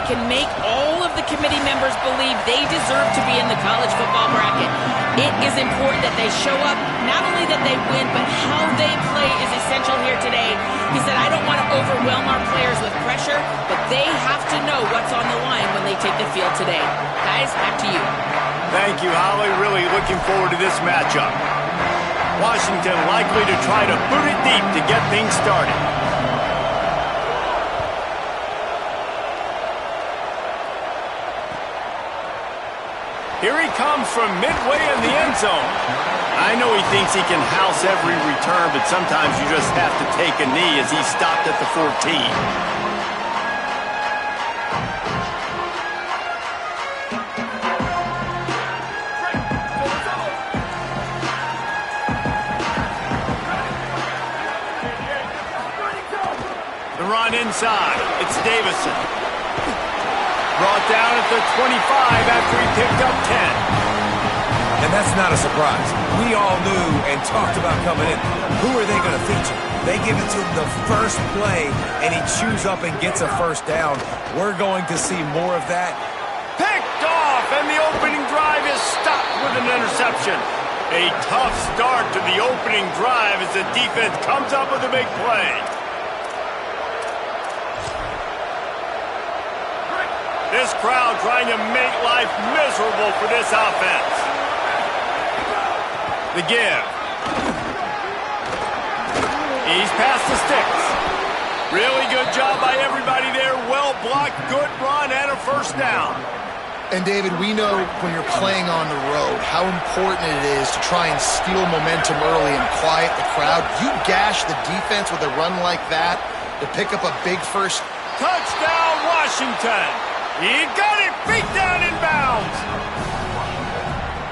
they can make all of the committee members believe they deserve to be in the college football bracket. It is important that they show up, not only that they win, but how they play is essential here today. He said, I don't want to overwhelm our players with pressure, but they have to know what's on the line when they take the field today. Guys, back to you. Thank you, Holly. Really looking forward to this matchup. Washington likely to try to boot it deep to get things started. Here he comes from midway in the end zone. I know he thinks he can house every return, but sometimes you just have to take a knee as he stopped at the 14. The run inside. It's Davison. Brought down at the 25 after he picked up 10. And that's not a surprise. We all knew and talked about coming in. Who are they going to feature? They give it to him the first play, and he chews up and gets a first down. We're going to see more of that. Picked off, and the opening drive is stopped with an interception. A tough start to the opening drive as the defense comes up with a big play. This crowd trying to make life miserable for this offense. The give. He's past the sticks. Really good job by everybody there. Well blocked, good run, and a first down. And David, we know when you're playing on the road how important it is to try and steal momentum early and quiet the crowd. You gash the defense with a run like that to pick up a big first. Touchdown, Washington. He got it, feet down in bounds.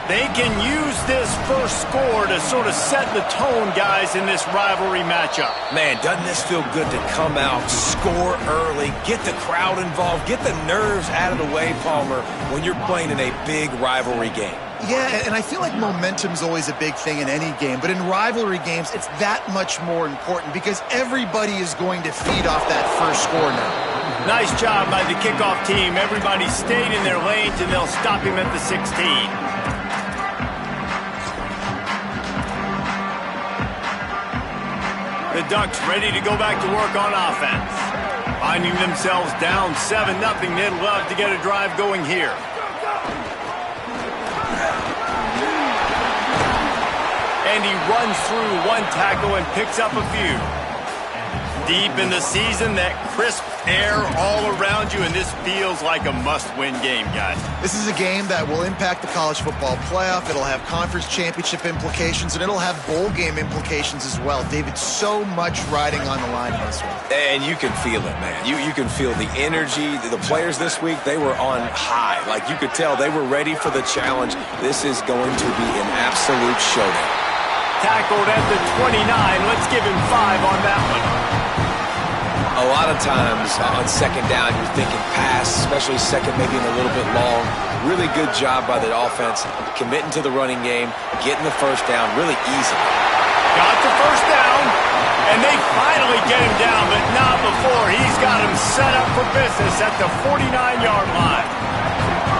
They can use this first score to sort of set the tone, guys, in this rivalry matchup. Man, doesn't this feel good to come out, score early, get the crowd involved, get the nerves out of the way, Palmer, when you're playing in a big rivalry game? Yeah, and I feel like momentum's always a big thing in any game, but in rivalry games, it's that much more important because everybody is going to feed off that first score now. Nice job by the kickoff team. Everybody stayed in their lanes, and they'll stop him at the 16. The Ducks ready to go back to work on offense. Finding themselves down 7-0, they'd love to get a drive going here. And he runs through one tackle and picks up a few. Deep in the season, that crisp air all around you, and this feels like a must-win game, guys. This is a game that will impact the college football playoff. It'll have conference championship implications, and it'll have bowl game implications as well. David, so much riding on the line in this one. And you can feel it, man. You can feel the energy. The players this week, they were on high. Like, you could tell they were ready for the challenge. This is going to be an absolute showdown. Tackled at the 29. Let's give him 5 on that one. A lot of times on second down, you're thinking pass, especially second, maybe in a little bit long. Really good job by the offense, committing to the running game, getting the first down really easily. Got the first down, and they finally get him down, but not before. He's got him set up for business at the 49-yard line.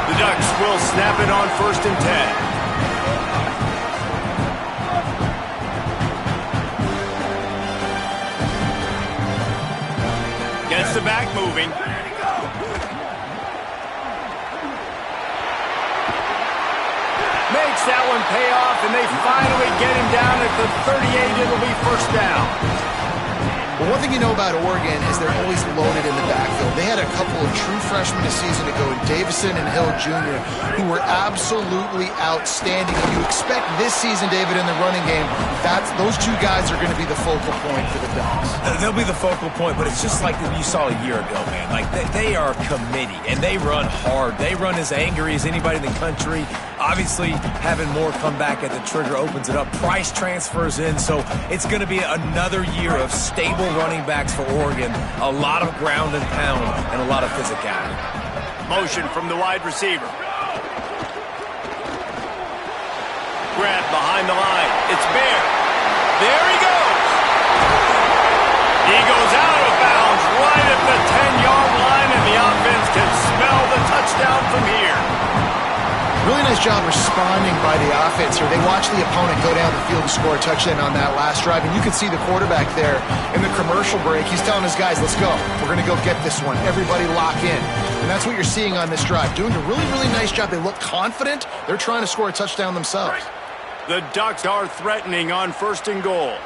The Ducks will snap it on 1st and 10. Gets the back moving. Makes that one pay off, and they finally get him down at the 38. It'll be first down. Well, one thing you know about Oregon is they're always loaded in the backfield. They had a couple of true freshmen a season ago, Davison and Hill Jr., who were absolutely outstanding. And you expect this season, David, in the running game, those two guys are going to be the focal point for the Ducks. They'll be the focal point, but it's just like you saw a year ago, man. Like, they are committee, and they run hard. They run as angry as anybody in the country. Obviously, having more come back at the trigger opens it up. Price transfers in, so it's going to be another year of stable running backs for Oregon. A lot of ground and pound and a lot of physicality. Motion from the wide receiver. Grab behind the line. It's Bear. There he goes. He goes out of bounds right at the 10-yard line, and the offense can Really nice job responding by the offense here. They watched the opponent go down the field and score a touchdown on that last drive, and you can see the quarterback there in the commercial break. He's telling his guys, let's go. We're going to go get this one. Everybody lock in. And that's what you're seeing on this drive. Doing a really, really nice job. They look confident. They're trying to score a touchdown themselves. The Ducks are threatening on 1st and goal.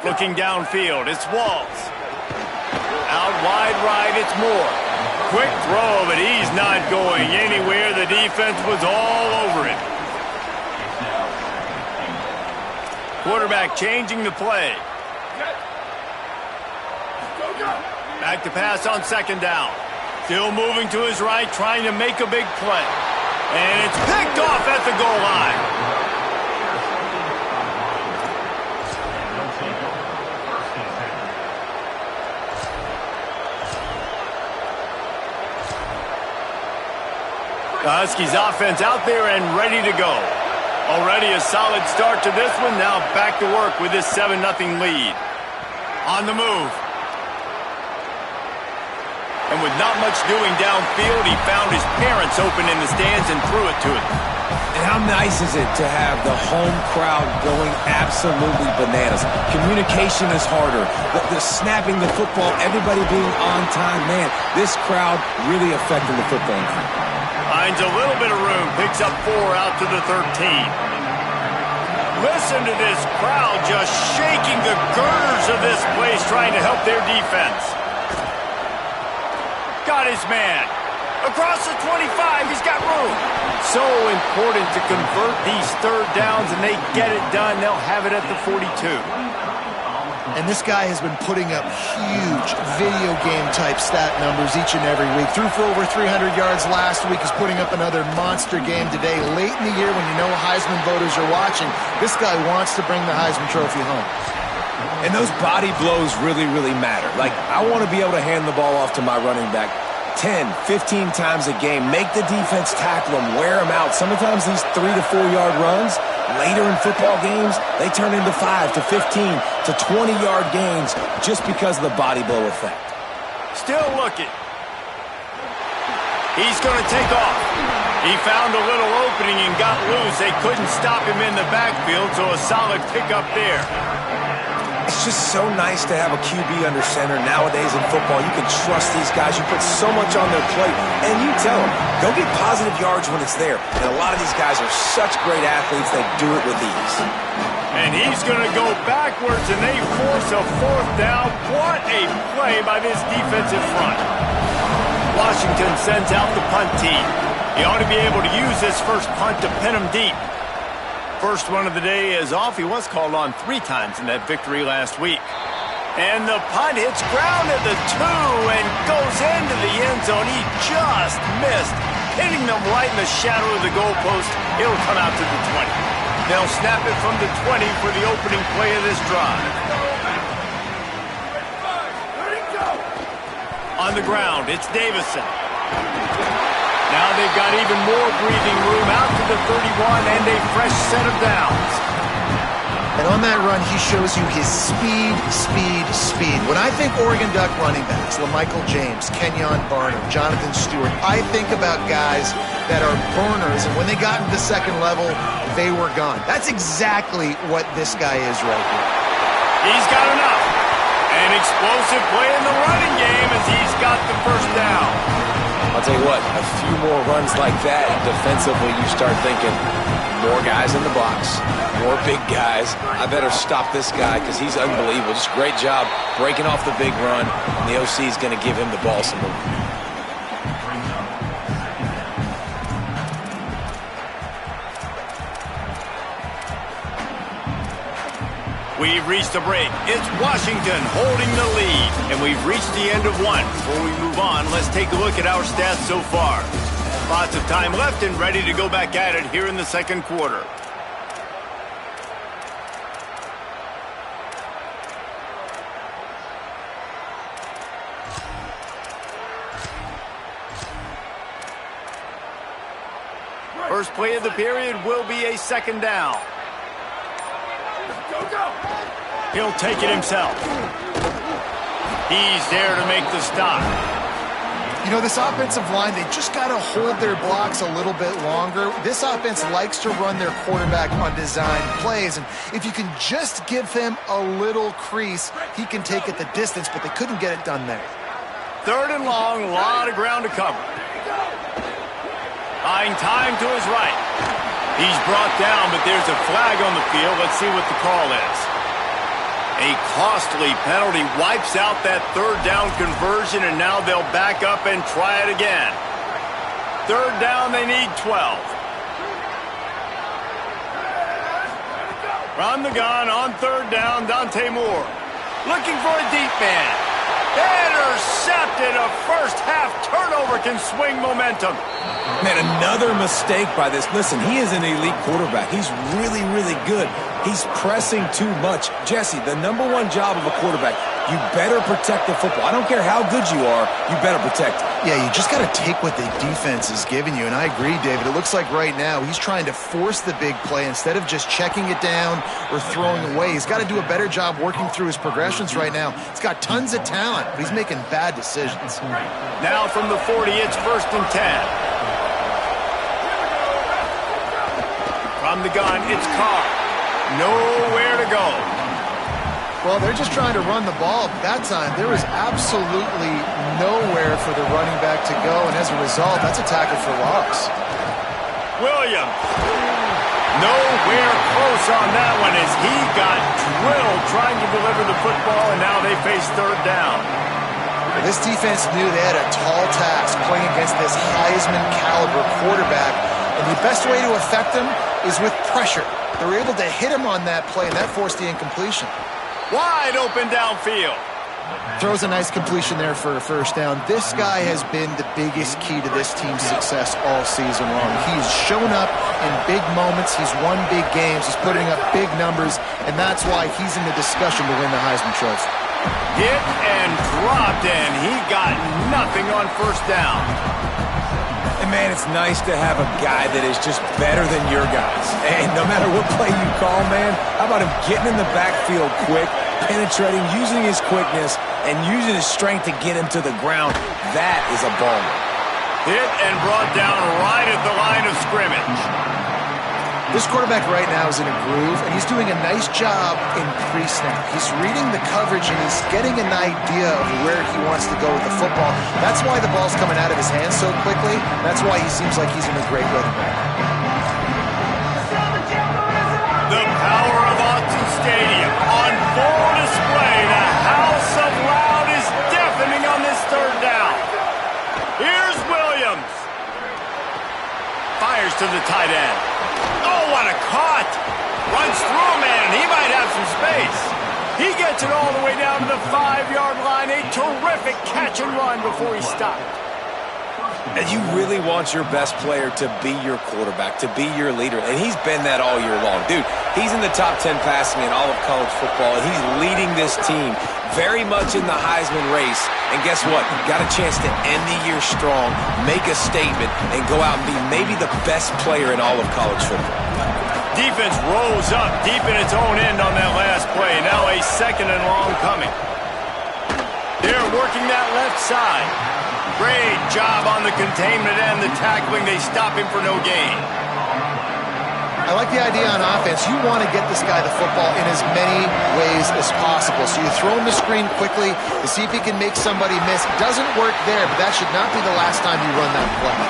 Looking downfield, it's Walls. Out wide right, it's Moore. Quick throw, but he's not going anywhere. The defense was all over it. Quarterback changing the play. Back to pass on 2nd down. Still moving to his right, trying to make a big play. And it's picked off at the goal line. The Huskies offense out there and ready to go. Already a solid start to this one. Now back to work with this 7-0 lead. On the move. And with not much doing downfield, he found his parents open in the stands and threw it to him. And how nice is it to have the home crowd going absolutely bananas? Communication is harder. The snapping the football, everybody being on time. Man, this crowd really affecting the football game. Finds a little bit of room, picks up 4 out to the 13. Listen to this crowd just shaking the girders of this place, trying to help their defense. Got his man. Across the 25, he's got room. So important to convert these 3rd downs, and they get it done. They'll have it at the 42. And this guy has been putting up huge video game-type stat numbers each and every week. Threw for over 300 yards last week. He's putting up another monster game today. Late in the year when you know Heisman voters are watching, this guy wants to bring the Heisman Trophy home. And those body blows really, really matter. Like, I want to be able to hand the ball off to my running back 10, 15 times a game. Make the defense tackle him, wear him out. Sometimes these 3 to 4 yard runs, later in football games, they turn into 5 to 15 to 20-yard gains just because of the body blow effect. Still looking. He's going to take off. He found a little opening and got loose. They couldn't stop him in the backfield, so a solid pickup there. It's just so nice to have a QB under center nowadays in football. You can trust these guys. You put so much on their plate, and you tell them, go get positive yards when it's there. And a lot of these guys are such great athletes, they do it with ease. And he's going to go backwards, and they force a 4th down. What a play by this defensive front. Washington sends out the punt team. He ought to be able to use this first punt to pin him deep. First one of the day is off. He was called on 3 times in that victory last week. And the punt hits ground at the 2 and goes into the end zone. He just missed, hitting them right in the shadow of the goalpost. It'll come out to the 20. They'll snap it from the 20 for the opening play of this drive. On the ground, it's Davison. Now they've got even more breathing room out to the 31 and a fresh set of downs. And on that run, he shows you his speed. When I think Oregon Duck running backs, LaMichael James, Kenyon Barnum, Jonathan Stewart, I think about guys that are burners, and when they got into the second level, they were gone. That's exactly what this guy is right here. He's got enough. An explosive play in the running game as he's got the first down. I'll tell you what, a few more runs like that, defensively you start thinking, more guys in the box, more big guys. I better stop this guy because he's unbelievable. Just great job breaking off the big run, and the OC is going to give him the ball some more. We've reached the break. It's Washington holding the lead. And we've reached the end of one. Before we move on, let's take a look at our stats so far. Lots of time left and ready to go back at it here in the second quarter. First play of the period will be a second down. He'll take it himself. He's there to make the stop. You know, this offensive line, they just got to hold their blocks a little bit longer. This offense likes to run their quarterback on design plays, and if you can just give him a little crease, he can take it the distance, but they couldn't get it done there. 3rd and long, a lot of ground to cover. Buying time to his right. He's brought down, but there's a flag on the field. Let's see what the call is. A costly penalty wipes out that 3rd down conversion, and now they'll back up and try it again. 3rd down, they need 12. From the gun on 3rd down, Dante Moore. Looking for a deep man. Intercepted. A first-half turnover can swing momentum. Man, another mistake by this. Listen, he is an elite quarterback. He's really, really good. He's pressing too much. Jesse, the #1 job of a quarterback, you better protect the football. I don't care how good you are, you better protect it. Yeah, you just got to take what the defense is giving you, and I agree, David. It looks like right now he's trying to force the big play instead of just checking it down or throwing away. He's got to do a better job working through his progressions right now. He's got tons of talent, but he's making bad decisions. Now from the 40, it's 1st and 10. From the gun, it's Carr. Nowhere to go. Well, they're just trying to run the ball. That time, there was absolutely nowhere for the running back to go, and as a result, that's a tackle for loss. Williams. Nowhere close on that one as he got drilled trying to deliver the football, and now they face 3rd down. This defense knew they had a tall task playing against this Heisman-caliber quarterback, and the best way to affect him is with pressure. They were able to hit him on that play, and that forced the incompletion. Wide open downfield. Throws a nice completion there for a 1st down. This guy has been the biggest key to this team's success all season long. He's shown up in big moments. He's won big games. He's putting up big numbers, and that's why he's in the discussion to win the Heisman Trophy. Hit and dropped, and he got nothing on 1st down. And, man, it's nice to have a guy that is just better than your guys. And no matter what play you call, man, how about him getting in the backfield quick, penetrating, using his quickness, and using his strength to get him to the ground. That is a baller. Hit and brought down right at the line of scrimmage. This quarterback right now is in a groove, and he's doing a nice job in pre-snap. He's reading the coverage, and he's getting an idea of where he wants to go with the football. That's why the ball's coming out of his hands so quickly. That's why he seems like he's in a great rhythm. The power of Autzen Stadium on full display. The house of loud is deafening on this 3rd down. Here's Williams. Fires to the tight end. Oh, what a cut. Runs through a man, and he might have some space. He gets it all the way down to the 5-yard line. A terrific catch and run before he stopped. And you really want your best player to be your quarterback, to be your leader. And he's been that all year long. Dude, he's in the top 10 passing in all of college football, and he's leading this team very much in the Heisman race. And guess what? Got a chance to end the year strong, make a statement, and go out and be maybe the best player in all of college football. Defense rolls up deep in its own end on that last play. Now a 2nd and long coming. They're working that left side. Great job on the containment and the tackling. They stop him for no gain. I like the idea on offense. You want to get this guy the football in as many ways as possible. So you throw him the screen quickly to see if he can make somebody miss. It doesn't work there, but that should not be the last time you run that play.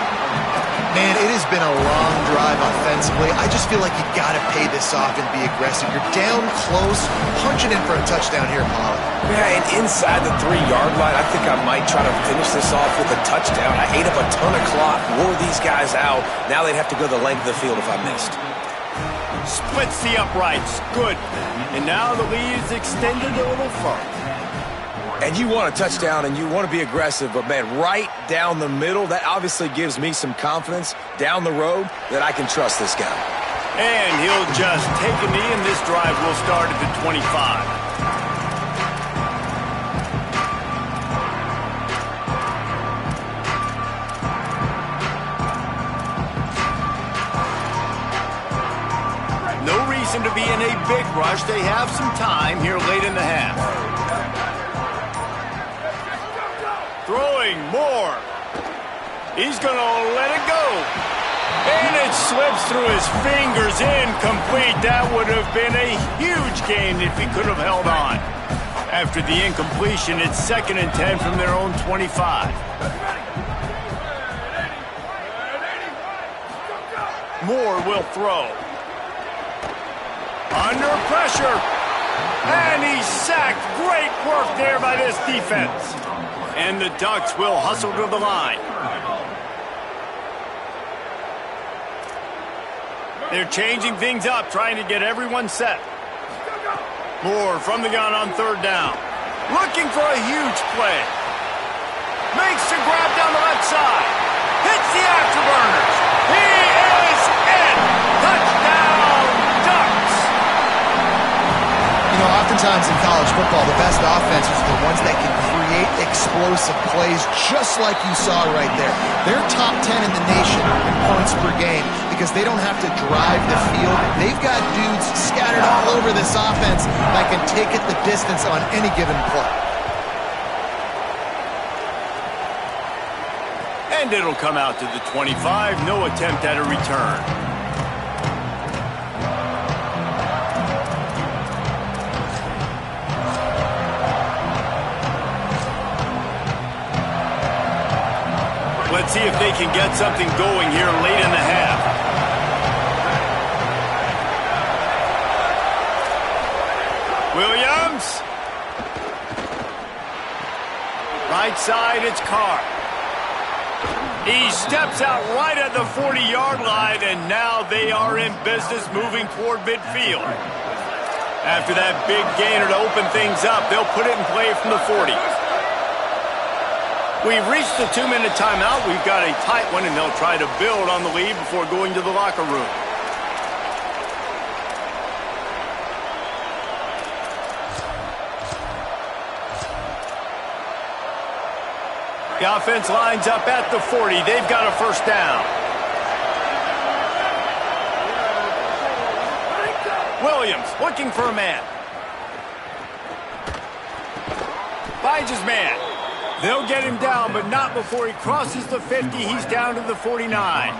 Man, it has been a long drive offensively. I just feel like you got to pay this off and be aggressive. You're down close, punching in for a touchdown here, Polly. Yeah, and inside the 3-yard line, I think I might try to finish this off with a touchdown. I ate up a ton of clock, wore these guys out. Now they'd have to go the length of the field if I missed. Splits the uprights. Good. And now the lead is extended a little further. And you want a touchdown and you want to be aggressive, but, man, right down the middle, that obviously gives me some confidence down the road that I can trust this guy. And he'll just take a knee, and this drive will start at the 25. No reason to be in a big rush. They have some time here late in the half. Moore. He's going to let it go. And it slips through his fingers. Incomplete. That would have been a huge gain if he could have held on. After the incompletion, it's 2nd and 10 from their own 25. Moore will throw. Under pressure. And he's sacked. Great work there by this defense. And the Ducks will hustle to the line. They're changing things up, trying to get everyone set. Moore from the gun on 3rd down. Looking for a huge play. Makes the grab down the left side. Hits the afterburners. He is in. Touchdown, Ducks. You know, oftentimes in college football, the best offenses are the ones that can create explosive plays just like you saw right there. They're top 10 in the nation in points per game because they don't have to drive the field. They've got dudes scattered all over this offense that can take it the distance on any given play. And it'll come out to the 25. No attempt at a return. Let's see if they can get something going here late in the half. Williams. Right side, it's Carr. He steps out right at the 40-yard line, and now they are in business moving toward midfield. After that big gainer to open things up, they'll put it in play from the 40. We've reached the 2-minute timeout. We've got a tight one, and they'll try to build on the lead before going to the locker room. The offense lines up at the 40. They've got a 1st down. Williams looking for a man. Finds his man. They'll get him down, but not before he crosses the 50. He's down to the 49.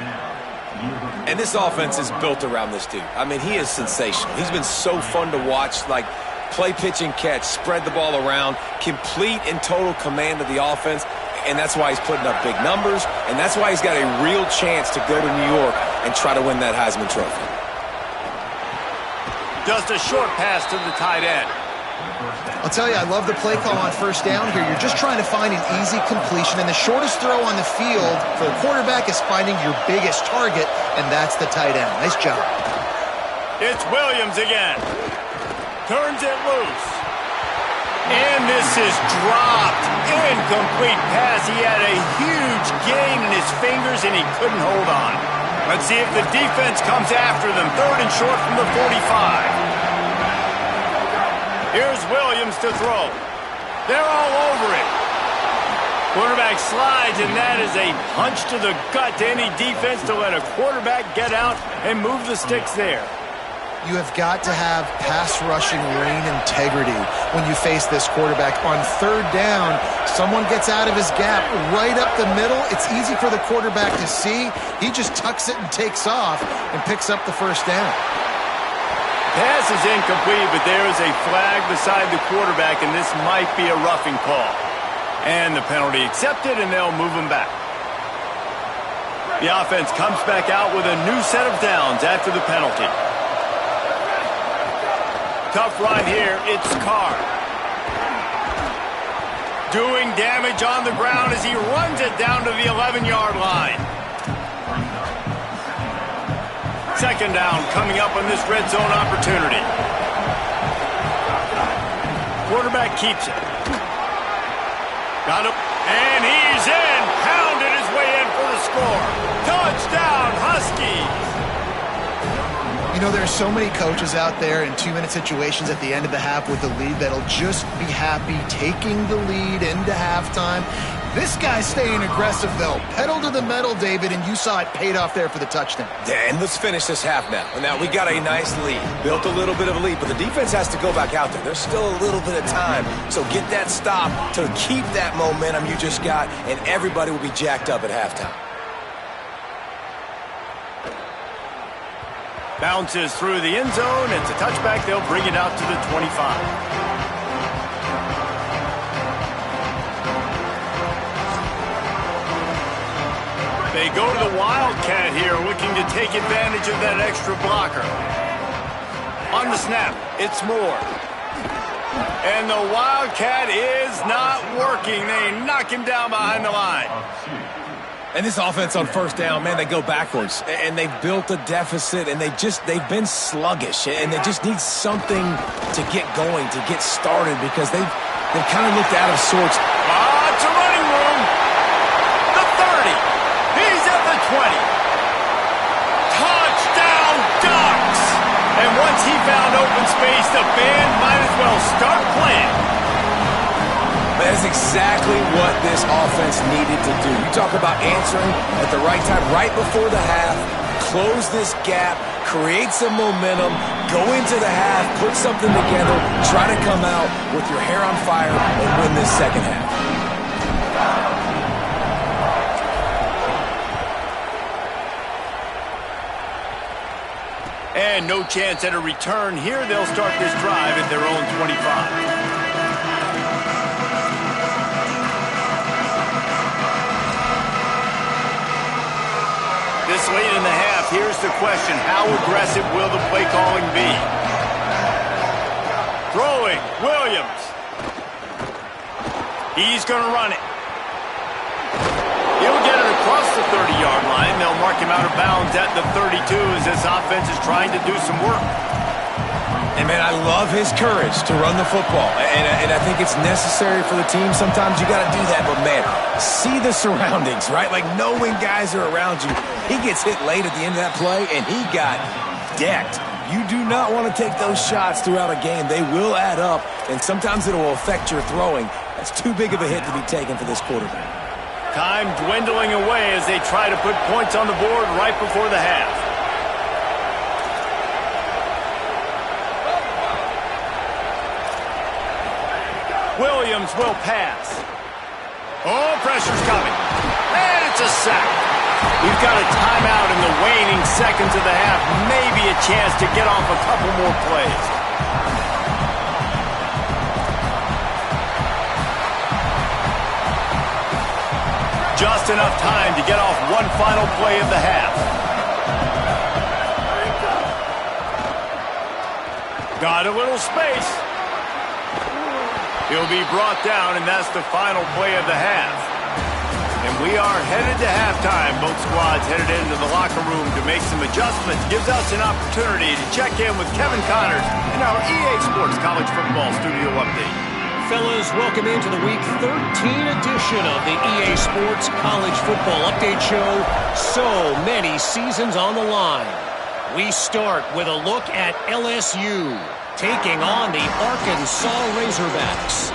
And this offense is built around this dude. I mean, he is sensational. He's been so fun to watch, like play, pitch, and catch, spread the ball around, complete and total command of the offense. And that's why he's putting up big numbers, and that's why he's got a real chance to go to New York and try to win that Heisman Trophy. Just a short pass to the tight end. I'll tell you, I love the play call on 1st down here. You're just trying to find an easy completion, and the shortest throw on the field for a quarterback is finding your biggest target, and that's the tight end. Nice job. It's Williams again. Turns it loose. And this is dropped. Incomplete pass. He had a huge gain in his fingers, and he couldn't hold on. Let's see if the defense comes after them. 3rd and short from the 45. Here's Williams to throw. They're all over it. Quarterback slides, and that is a punch to the gut to any defense to let a quarterback get out and move the sticks there. You have got to have pass rushing lane integrity when you face this quarterback. On 3rd down, someone gets out of his gap right up the middle. It's easy for the quarterback to see. He just tucks it and takes off and picks up the 1st down. Pass is incomplete, but there is a flag beside the quarterback, and this might be a roughing call. And the penalty accepted, and they'll move him back. The offense comes back out with a new set of downs after the penalty. Tough run here. It's Carr. Doing damage on the ground as he runs it down to the 11-yard line. 2nd down coming up on this red zone opportunity. Quarterback keeps it. Got him. And he's in. Pounded his way in for the score. Touchdown, Huskies. You know, there are so many coaches out there in 2-minute situations at the end of the half with the lead that'll just be happy taking the lead into halftime. This guy's staying aggressive, though. Pedal to the metal, David, and you saw it paid off there for the touchdown. Yeah, and let's finish this half now. Now, we got a nice lead. Built a little bit of a lead, but the defense has to go back out there. There's still a little bit of time. So get that stop to keep that momentum you just got, and everybody will be jacked up at halftime. Bounces through the end zone. It's a touchback. They'll bring it out to the 25. They go to the Wildcat here, looking to take advantage of that extra blocker. On the snap, it's Moore. And the Wildcat is not working. They knock him down behind the line. And this offense on first down, man, they go backwards. And they've built a deficit, and they've been sluggish. And they just need something to get going, to get started, because they've kind of looked out of sorts. It's a running room. The 30. He's at the 20. Touchdown, Ducks! And once he found open space, the band might as well start playing. That's exactly what this offense needed to do. You talk about answering at the right time, right before the half, close this gap, create some momentum, go into the half, put something together, try to come out with your hair on fire and win this second half. And no chance at a return here. They'll start this drive at their own 25. This late in the half, here's the question. How aggressive will the play calling be? Throwing, Williams. He's going to run it. He'll get it across the 30-yard line. They'll mark him out of bounds at the 32 as this offense is trying to do some work. And, man, I love his courage to run the football. And I think it's necessary for the team. Sometimes you got to do that. But, man, see the surroundings, right? Like, know when guys are around you. He gets hit late at the end of that play, and he got decked. You do not want to take those shots throughout a game. They will add up, and sometimes it will affect your throwing. That's too big of a hit to be taken for this quarterback. Time dwindling away as they try to put points on the board right before the half. Williams will pass. Oh, pressure's coming. And it's a sack. We've got a timeout in the waning seconds of the half. Maybe a chance to get off a couple more plays. Just enough time to get off one final play of the half. Got a little space. He'll be brought down, and that's the final play of the half. And we are headed to halftime. Both squads headed into the locker room to make some adjustments. Gives us an opportunity to check in with Kevin Connors in our EA Sports College Football Studio Update. Fellas, welcome into the Week 13 edition of the EA Sports College Football Update Show. So many seasons on the line. We start with a look at LSU taking on the Arkansas Razorbacks.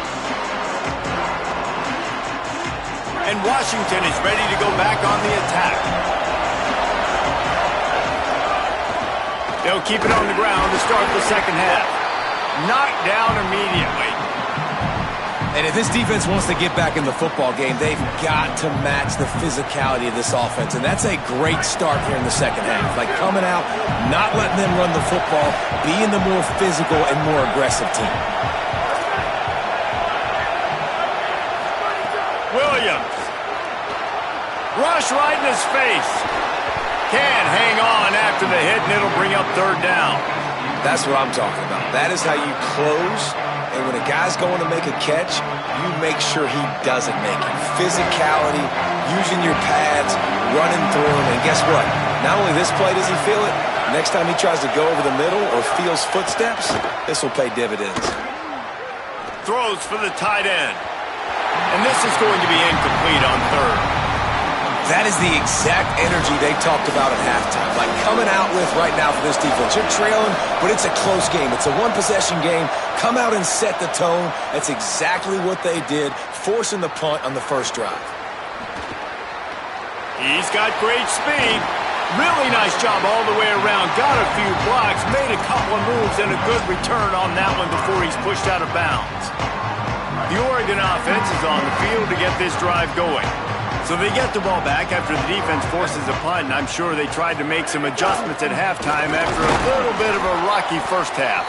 And Washington is ready to go back on the attack. They'll keep it on the ground to start the second half. Knocked down immediately. And if this defense wants to get back in the football game, they've got to match the physicality of this offense. And that's a great start here in the second half. Like coming out, not letting them run the football, being the more physical and more aggressive team. Williams. Rush right in his face. Can't hang on after the hit, and it'll bring up third down. That's what I'm talking about. That is how you close. And when a guy's going to make a catch, you make sure he doesn't make it. Physicality, using your pads, running through him. And guess what? Not only this play does he feel it, next time he tries to go over the middle or feels footsteps, this will pay dividends. Throws for the tight end. And this is going to be incomplete on third. That is the exact energy they talked about at halftime. Like coming out with right now for this defense. You're trailing, but it's a close game. It's a one-possession game. Come out and set the tone. That's exactly what they did, forcing the punt on the first drive. He's got great speed. Really nice job all the way around. Got a few blocks, made a couple of moves, and a good return on that one before he's pushed out of bounds. The Oregon offense is on the field to get this drive going. So they get the ball back after the defense forces a punt, and I'm sure they tried to make some adjustments at halftime after a little bit of a rocky first half.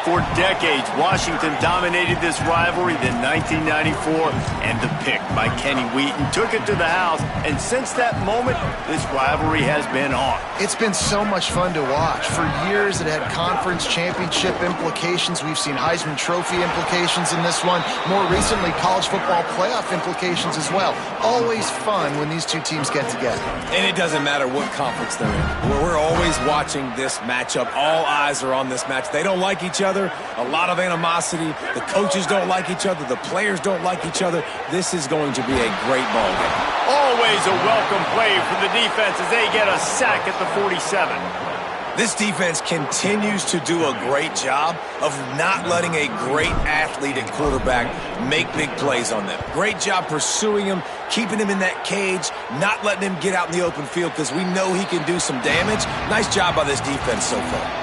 For decades, Washington dominated this rivalry. Then 1994, and the pick by Kenny Wheaton took it to the house. And since that moment, this rivalry has been on. It's been so much fun to watch. For years, it had conference championship implications. We've seen Heisman Trophy implications in this one. More recently, college football playoff implications as well. Always fun when these two teams get together. And it doesn't matter what conference they're in. We're always watching this matchup. All eyes are on this match. They don't like each other. A lot of animosity. The coaches don't like each other. The players don't like each other. This is going to be a great ball game. Always a welcome play for the defense as they get a sack at the 47. This defense continues to do a great job of not letting a great athlete at quarterback make big plays on them. Great job pursuing him, keeping him in that cage, not letting him get out in the open field because we know he can do some damage. Nice job by this defense so far.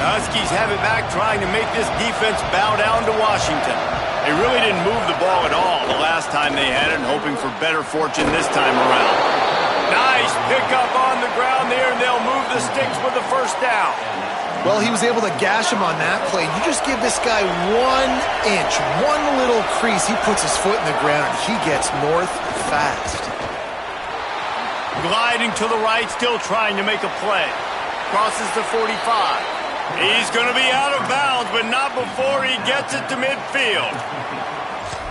Huskies have it back, trying to make this defense bow down to Washington. They really didn't move the ball at all the last time they had it, and hoping for better fortune this time around. Nice pickup on the ground there, and they'll move the sticks with the first down. Well, he was able to gash him on that play. You just give this guy 1 inch, one little crease, he puts his foot in the ground, and he gets north fast. Gliding to the right, still trying to make a play. Crosses the 45. He's going to be out of bounds, but not before he gets it to midfield.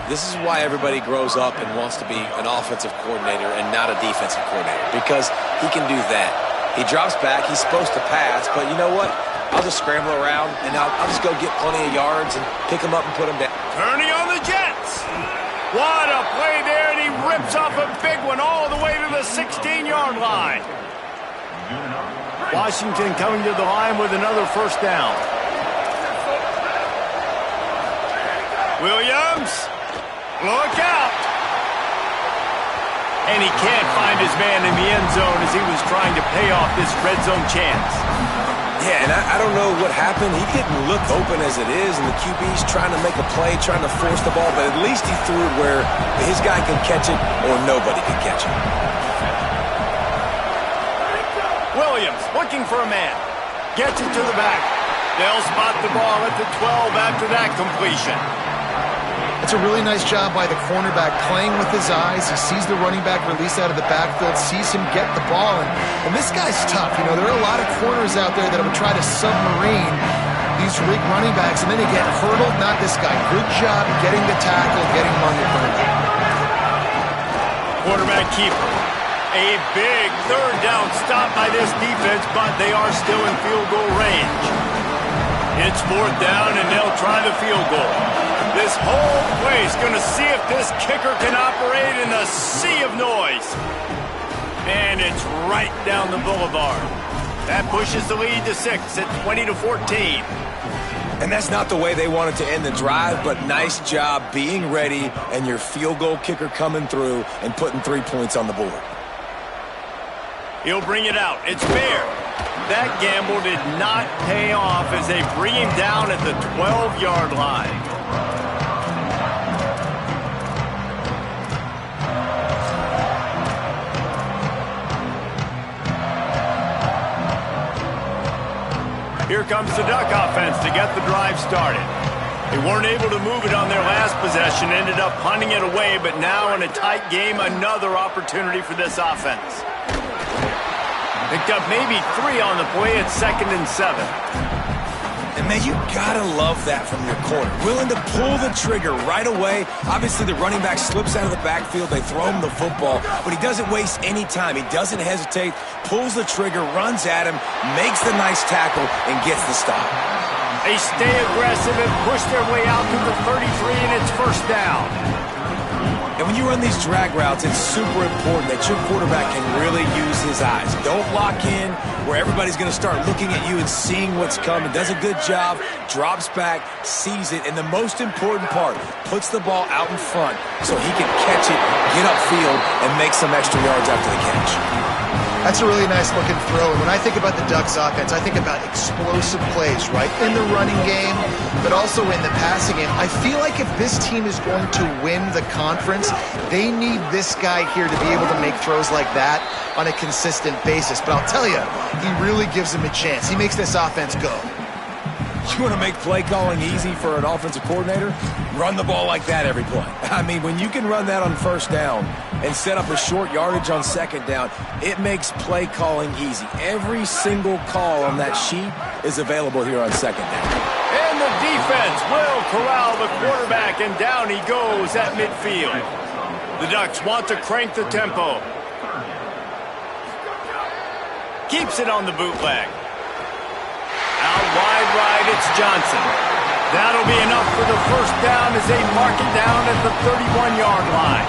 This is why everybody grows up and wants to be an offensive coordinator and not a defensive coordinator, because he can do that. He drops back. He's supposed to pass, but you know what? I'll just scramble around, and I'll just go get plenty of yards and pick him up and put him down. Turning on the Jets. What a play there, and he rips off a big one all the way to the 16-yard line. Washington coming to the line with another first down. Williams, look out. And he can't find his man in the end zone as he was trying to pay off this red zone chance. Yeah, and I don't know what happened. He didn't look open as it is, and the QB's trying to make a play, trying to force the ball, but at least he threw it where his guy can catch it or nobody can catch it. Williams looking for a man. Gets it to the back. They'll spot the ball at the 12 after that completion. It's a really nice job by the cornerback playing with his eyes. He sees the running back release out of the backfield, sees him get the ball, and this guy's tough. You know, there are a lot of corners out there that would try to submarine these running backs, and then they get hurdled. Not this guy. Good job getting the tackle, getting him on the ground. Quarterback keeper. A big third down stop by this defense, but they are still in field goal range. It's fourth down, and they'll try the field goal. This whole place going to see if this kicker can operate in a sea of noise. And it's right down the boulevard. That pushes the lead to 6 at 20-14. And that's not the way they wanted to end the drive, but nice job being ready and your field goal kicker coming through and putting 3 points on the board. He'll bring it out. It's fair. That gamble did not pay off as they bring him down at the 12-yard line. Here comes the Duck offense to get the drive started. They weren't able to move it on their last possession, ended up punting it away, but now in a tight game, another opportunity for this offense. Picked up maybe 3 on the play at 2nd and 7. And And, man, you got to love that from your corner. Willing to pull the trigger right away. Obviously, the running back slips out of the backfield. They throw him the football, but he doesn't waste any time. He doesn't hesitate, pulls the trigger, runs at him, makes the nice tackle, and gets the stop. They stay aggressive and push their way out to the 33, and it's first down. And when you run these drag routes, it's super important that your quarterback can really use his eyes. Don't lock in where everybody's going to start looking at you and seeing what's coming. Does a good job, drops back, sees it, and the most important part, puts the ball out in front so he can catch it, get upfield, and make some extra yards after the catch. That's a really nice looking throw. And when I think about the Ducks offense, I think about explosive plays, right? In the running game, but also in the passing game. I feel like if this team is going to win the conference, they need this guy here to be able to make throws like that on a consistent basis. But I'll tell you, he really gives them a chance. He makes this offense go. You want to make play calling easy for an offensive coordinator? Run the ball like that every play. I mean, when you can run that on first down and set up a short yardage on second down, it makes play calling easy. Every single call on that sheet is available here on second down. And the defense will corral the quarterback, and down he goes at midfield. The Ducks want to crank the tempo. Keeps it on the bootleg. Out wide right, it's Johnson. That'll be enough for the first down as they mark it down at the 31-yard line.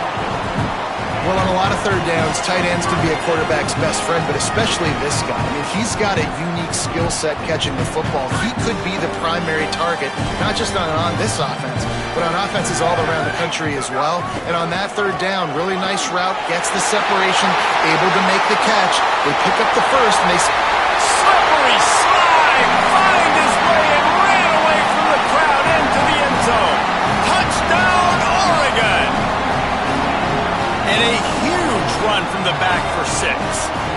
Well, on a lot of third downs, tight ends can be a quarterback's best friend, but especially this guy. I mean, he's got a unique skill set catching the football. He could be the primary target, not just on this offense, but on offenses all around the country as well. And on that third down, really nice route, gets the separation, able to make the catch. They pick up the first, and they... Slippery slide, find his way and ran away from the crowd into the end zone. Touchdown, Oregon! And a huge run from the back for 6.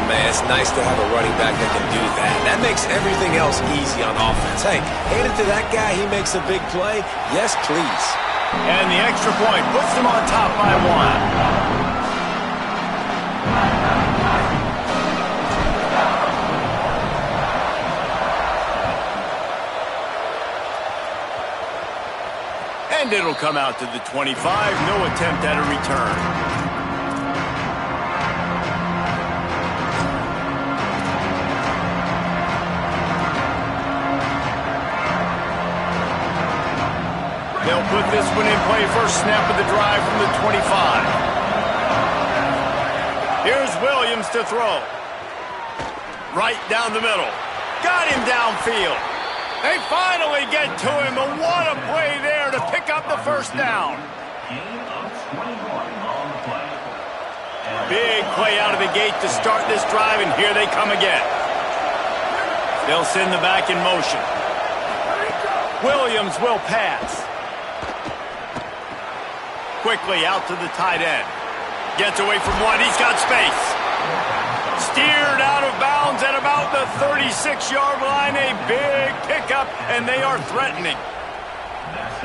Man, it's nice to have a running back that can do that. That makes everything else easy on offense. Hey, hand it to that guy, he makes a big play. Yes, please. And the extra point puts them on top by 1. And it'll come out to the 25. No attempt at a return. They'll put this one in play. First snap of the drive from the 25. Here's Williams to throw. Right down the middle. Got him downfield. They finally get to him, but what a play there to pick up the first down. Big play out of the gate to start this drive, and here they come again. They'll send the back in motion. Williams will pass. Quickly out to the tight end. Gets away from one. He's got space. Steered out of bounds at about the 36-yard line. A big pickup, and they are threatening.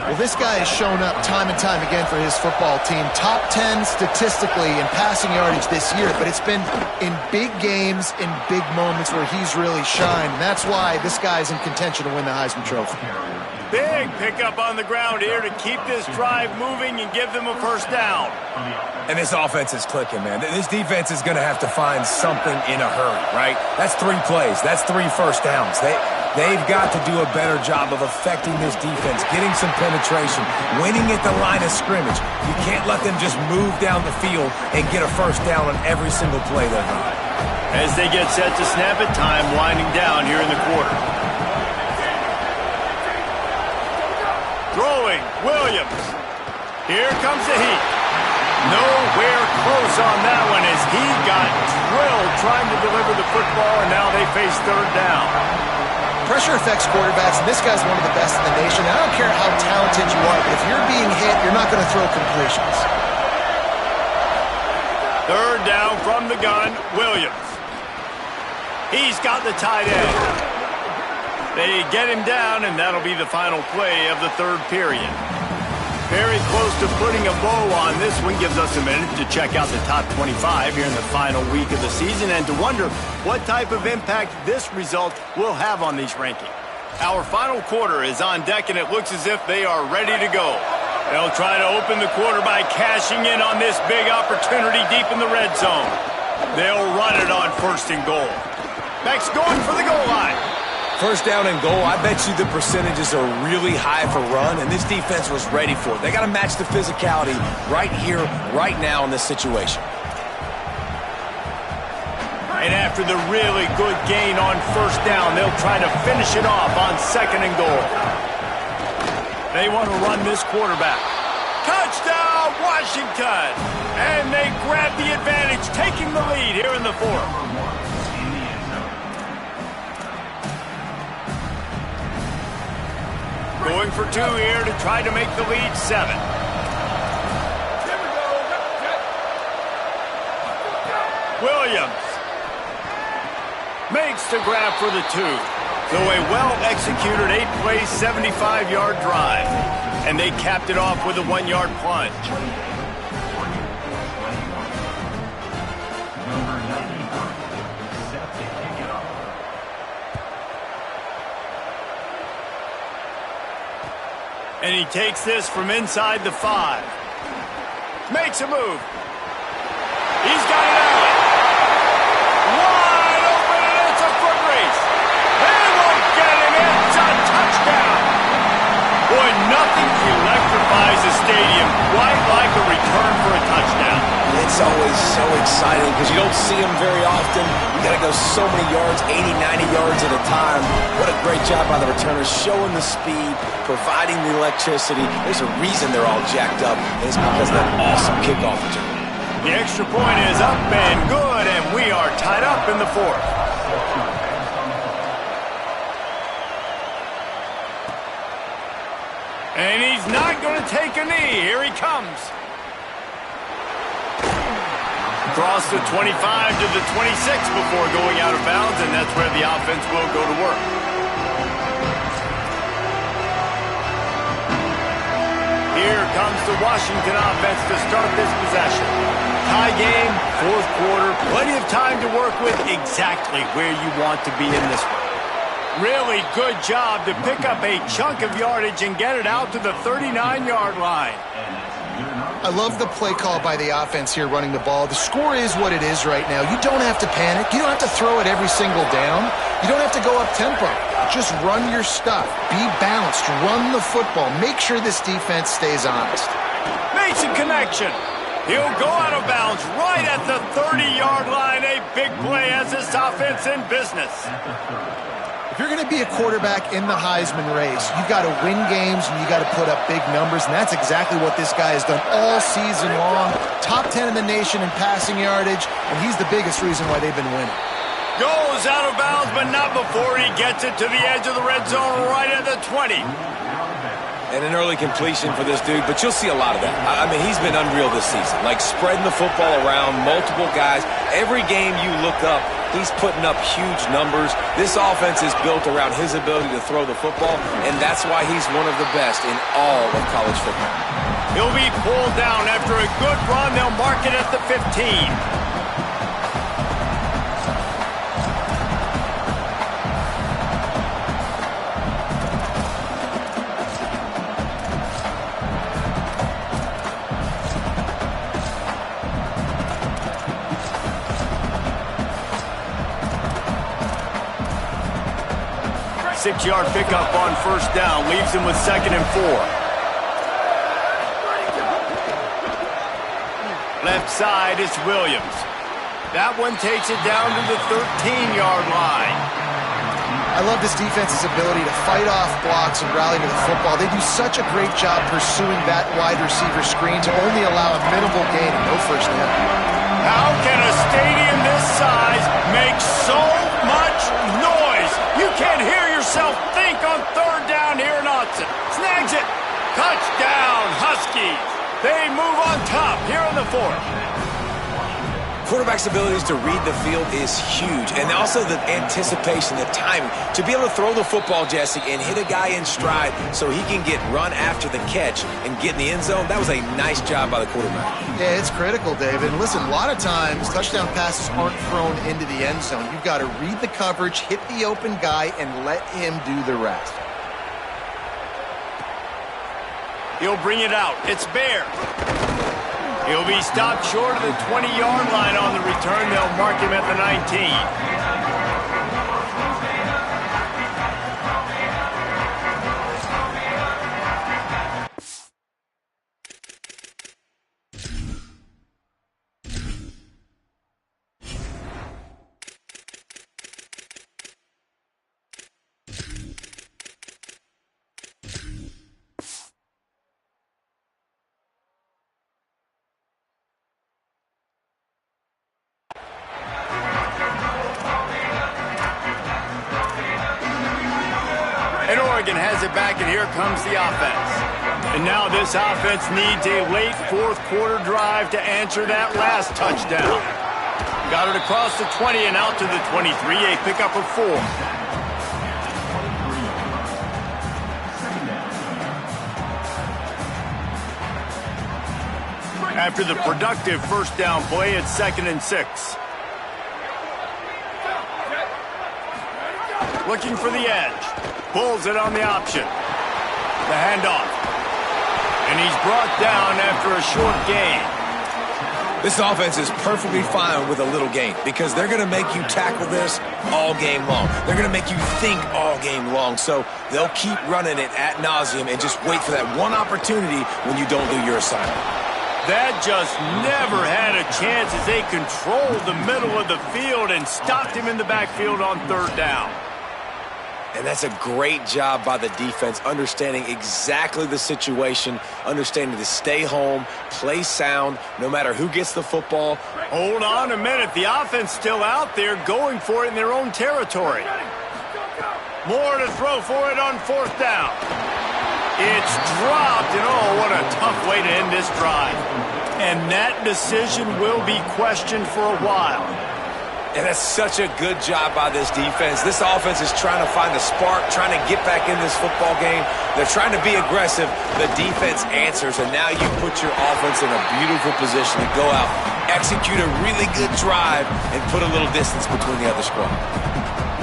Well, this guy has shown up time and time again for his football team. Top 10 statistically in passing yardage this year, but it's been in big games, in big moments where he's really shined. And that's why this guy's in contention to win the Heisman Trophy. Big pickup on the ground here to keep this drive moving and give them a first down. And this offense is clicking, man. This defense is going to have to find something in a hurry, right? That's 3 plays. That's 3 first downs. They've got to do a better job of affecting this defense, getting some penetration, winning at the line of scrimmage. You can't let them just move down the field and get a first down on every single play they run. As they get set to snap it, time winding down here in the quarter. Throwing, Williams. Here comes the heat. Nowhere close on that one as he got drilled trying to deliver the football, and now they face third down. Pressure affects quarterbacks, and this guy's one of the best in the nation. I don't care how talented you are, but if you're being hit, you're not going to throw completions. Third down from the gun, Williams. He's got the tight end. They get him down, and that'll be the final play of the third period. Very close to putting a bow on this one. Gives us a minute to check out the top 25 here in the final week of the season and to wonder what type of impact this result will have on these rankings. Our final quarter is on deck, and it looks as if they are ready to go. They'll try to open the quarter by cashing in on this big opportunity deep in the red zone. They'll run it on 1st and goal. Beck's going for the goal line. 1st down and goal, I bet you the percentages are really high for run, and this defense was ready for it. They got to match the physicality right here, right now in this situation. And after the really good gain on 1st down, they'll try to finish it off on 2nd and goal. They want to run this quarterback. Touchdown, Washington! And they grab the advantage, taking the lead here in the 4th. Going for 2 here to try to make the lead 7. Williams makes the grab for the 2. So a well-executed 8-play, 75-yard drive. And they capped it off with a 1-yard plunge. And he takes this from inside the 5. Makes a move. He's got it out. Wide open, and it's a foot race. They won't get him. It's a touchdown. Boy, nothing electrifies a stadium quite like a return for a touchdown. It's always so exciting because you don't see them very often. You got to go so many yards, 80, 90 yards at a time. What a great job by the returners, showing the speed, providing the electricity. There's a reason they're all jacked up, and it's because of that awesome kickoff return. The extra point is up and good, and we are tied up in the 4th. And he's not going to take a knee. Here he comes. Across the 25 to the 26 before going out of bounds, and that's where the offense will go to work. Here comes the Washington offense to start this possession. Tie game, 4th quarter, plenty of time to work with, exactly where you want to be in this one. Really good job to pick up a chunk of yardage and get it out to the 39-yard line. I love the play call by the offense here running the ball. The score is what it is right now. You don't have to panic. You don't have to throw it every single down. You don't have to go up tempo. Just run your stuff. Be balanced. Run the football. Make sure this defense stays honest. Makes a connection. He'll go out of bounds right at the 30-yard line. A big play as this offense in business. If you're going to be a quarterback in the Heisman race, you got to win games and you got to put up big numbers, and that's exactly what this guy has done all season long. Top 10 in the nation in passing yardage, and he's the biggest reason why they've been winning. Goes out of bounds, but not before he gets it to the edge of the red zone right at the 20. And an early completion for this dude, but you'll see a lot of that. I mean, he's been unreal this season, like spreading the football around, multiple guys. Every game you look up, he's putting up huge numbers. This offense is built around his ability to throw the football, and that's why he's one of the best in all of college football. He'll be pulled down after a good run. They'll mark it at the 15. 6-yard pickup on 1st down. Leaves him with 2nd and 4. Left side is Williams. That one takes it down to the 13-yard line. I love this defense's ability to fight off blocks and rally to the football. They do such a great job pursuing that wide receiver screen to only allow a minimal gain and no 1st down. How can a stadium this size make so much noise? You can't hear yourself think on 3rd down here in Austin. Snags it. Touchdown, Huskies. They move on top here in the 4th. Quarterback's abilities to read the field is huge, and also the anticipation, the timing. To be able to throw the football, Jesse, and hit a guy in stride so he can get run after the catch and get in the end zone, that was a nice job by the quarterback. Yeah, it's critical, David. And listen, a lot of times touchdown passes aren't thrown into the end zone. You've got to read the coverage, hit the open guy, and let him do the rest. He'll bring it out. It's Bear. He'll be stopped short of the 20-yard line on the return. They'll mark him at the 19. And Oregon has it back, and here comes the offense. And now this offense needs a late fourth-quarter drive to answer that last touchdown. Got it across the 20 and out to the 23, a pickup of 4. After the productive first down play, it's 2nd and 6. Looking for the edge. Pulls it on the option. The handoff. And he's brought down after a short gain. This offense is perfectly fine with a little gain because they're going to make you tackle this all game long. They're going to make you think all game long. So they'll keep running it ad nauseum and just wait for that one opportunity when you don't do your assignment. That just never had a chance as they controlled the middle of the field and stopped him in the backfield on 3rd down. And that's a great job by the defense, understanding exactly the situation, understanding to stay home, play sound, no matter who gets the football. Hold on a minute. The offense still out there going for it in their own territory. More to throw for it on 4th down. It's dropped, and oh, what a tough way to end this drive. And that decision will be questioned for a while. And that's such a good job by this defense. This offense is trying to find the spark, trying to get back in this football game. They're trying to be aggressive. The defense answers, and now you put your offense in a beautiful position to go out, execute a really good drive, and put a little distance between the other squad.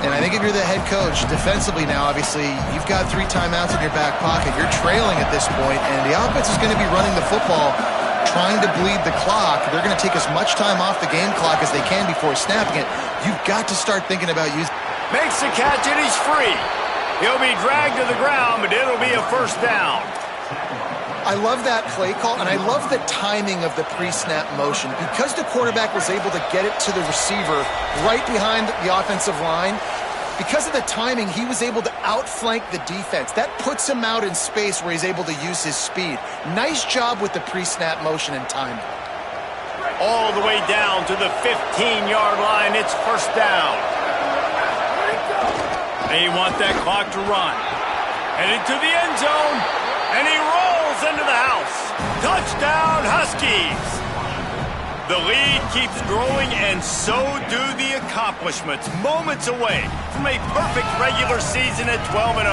And I think if you're the head coach, defensively now, obviously, you've got 3 timeouts in your back pocket. You're trailing at this point, and the offense is going to be running the football, trying to bleed the clock. They're going to take as much time off the game clock as they can before snapping it. You've got to start thinking about using... Makes the catch, and he's free. He'll be dragged to the ground, but it'll be a 1st down. I love that play call, and I love the timing of the pre-snap motion. Because the quarterback was able to get it to the receiver right behind the offensive line, because of the timing, he was able to outflank the defense. That puts him out in space where he's able to use his speed. Nice job with the pre-snap motion and timing. All the way down to the 15-yard line. It's 1st down. They want that clock to run. Headed to the end zone, and he rolls into the house. Touchdown, Huskies! The lead keeps growing, and so do the accomplishments. Moments away from a perfect regular season at 12-0.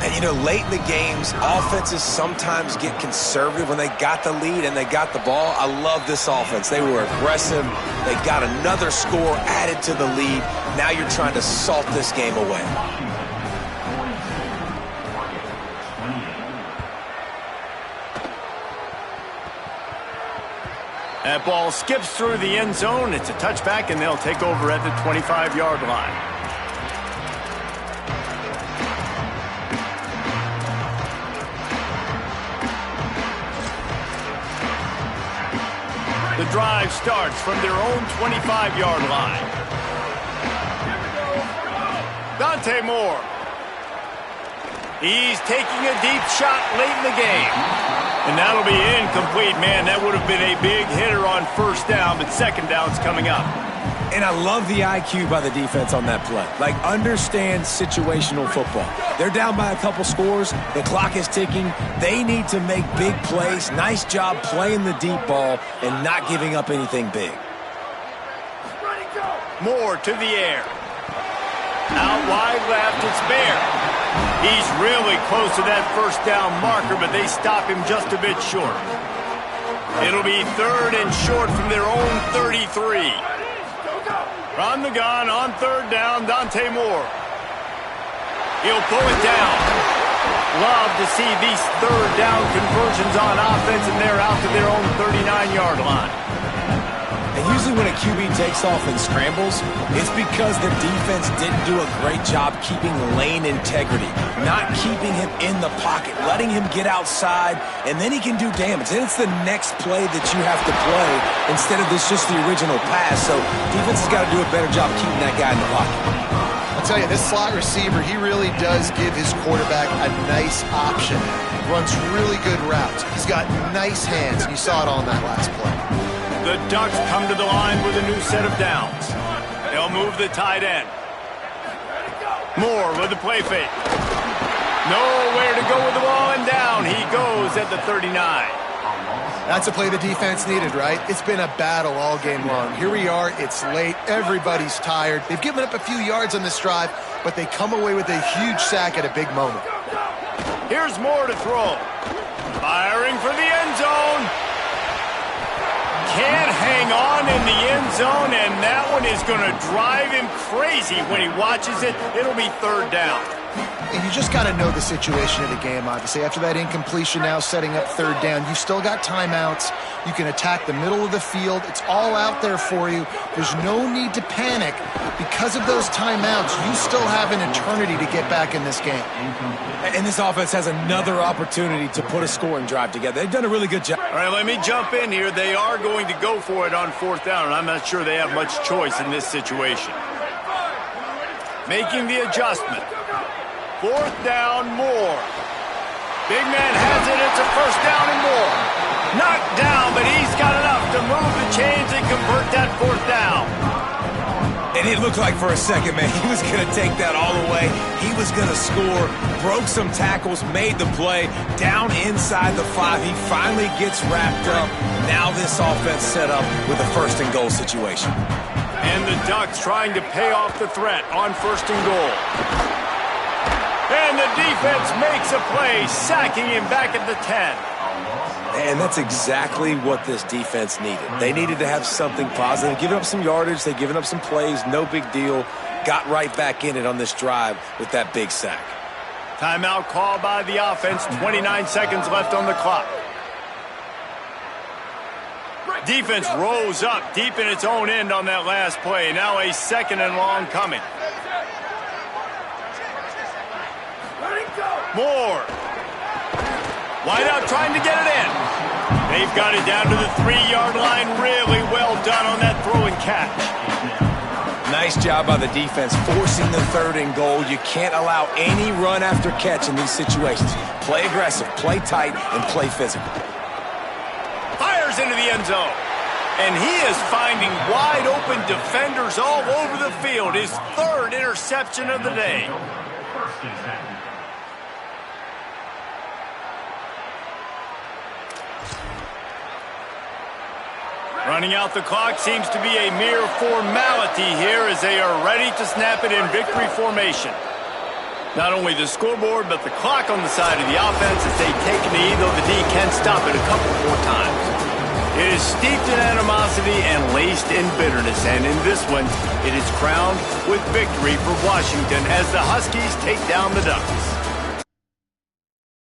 And, you know, late in the games, offenses sometimes get conservative when they got the lead and they got the ball. I love this offense. They were aggressive. They got another score added to the lead. Now you're trying to salt this game away. That ball skips through the end zone. It's a touchback, and they'll take over at the 25-yard line. The drive starts from their own 25-yard line. Dante Moore. He's taking a deep shot late in the game. And that'll be incomplete, man. That would have been a big hitter on 1st down, but 2nd down's coming up. And I love the IQ by the defense on that play. Like, understand situational football. They're down by a couple scores. The clock is ticking. They need to make big plays. Nice job playing the deep ball and not giving up anything big. Moore to the air. Out wide left, it's Bear. He's really close to that first down marker, but they stop him just a bit short. It'll be 3rd and short from their own 33. From the gun on 3rd down, Dante Moore. He'll pull it down. Love to see these 3rd down conversions on offense, and they're out to their own 39-yard line. And usually when a QB takes off and scrambles, it's because the defense didn't do a great job keeping lane integrity, not keeping him in the pocket, letting him get outside, and then he can do damage. And it's the next play that you have to play instead of just the original pass. So defense has got to do a better job keeping that guy in the pocket. I'll tell you, this slot receiver, he really does give his quarterback a nice option. Runs really good routes. He's got nice hands, and you saw it on that last play. The Ducks come to the line with a new set of downs. They'll move the tight end. Moore with the play fake. Nowhere to go with the ball, and down he goes at the 39. That's a play the defense needed, right? It's been a battle all game long. Here we are, it's late, everybody's tired. They've given up a few yards on this drive, but they come away with a huge sack at a big moment. Here's Moore to throw. Firing for the end zone. Can't hang on in the end zone, and that one is going to drive him crazy when he watches it. It'll be 3rd down. And you just got to know the situation of the game, obviously. After that incompletion now setting up 3rd down, you've still got timeouts. You can attack the middle of the field. It's all out there for you. There's no need to panic. Because of those timeouts, you still have an eternity to get back in this game. And this offense has another opportunity to put a scoring drive together. They've done a really good job. All right, let me jump in here. They are going to go for it on 4th down, and I'm not sure they have much choice in this situation. Making the adjustment. 4th down, Moore. Big man has it. It's a 1st down and more. Knocked down, but he's got enough to move the chains and convert that 4th down. And it looked like for a second, man, he was going to take that all the way. He was going to score, broke some tackles, made the play, down inside the 5. He finally gets wrapped up. Now this offense set up with a 1st and goal situation. And the Ducks trying to pay off the threat on 1st and goal. And the defense makes a play, sacking him back at the 10. And that's exactly what this defense needed. They needed to have something positive. Giving up some yardage, they've given up some plays, no big deal. Got right back in it on this drive with that big sack. Timeout called by the offense, 29 seconds left on the clock. Defense rose up deep in its own end on that last play. Now a 2nd and long coming. Moore. Wide out trying to get it in. They've got it down to the 3-yard line. Really well done on that throw and catch. Nice job by the defense forcing the 3rd and goal. You can't allow any run after catch in these situations. Play aggressive, play tight, and play physical. Fires into the end zone. And he is finding wide open defenders all over the field. His 3rd interception of the day. Running out the clock seems to be a mere formality here as they are ready to snap it in victory formation. Not only the scoreboard, but the clock on the side of the offense as they take a knee, though the D can stop it a couple more times. It is steeped in animosity and laced in bitterness, and in this one, it is crowned with victory for Washington as the Huskies take down the Ducks.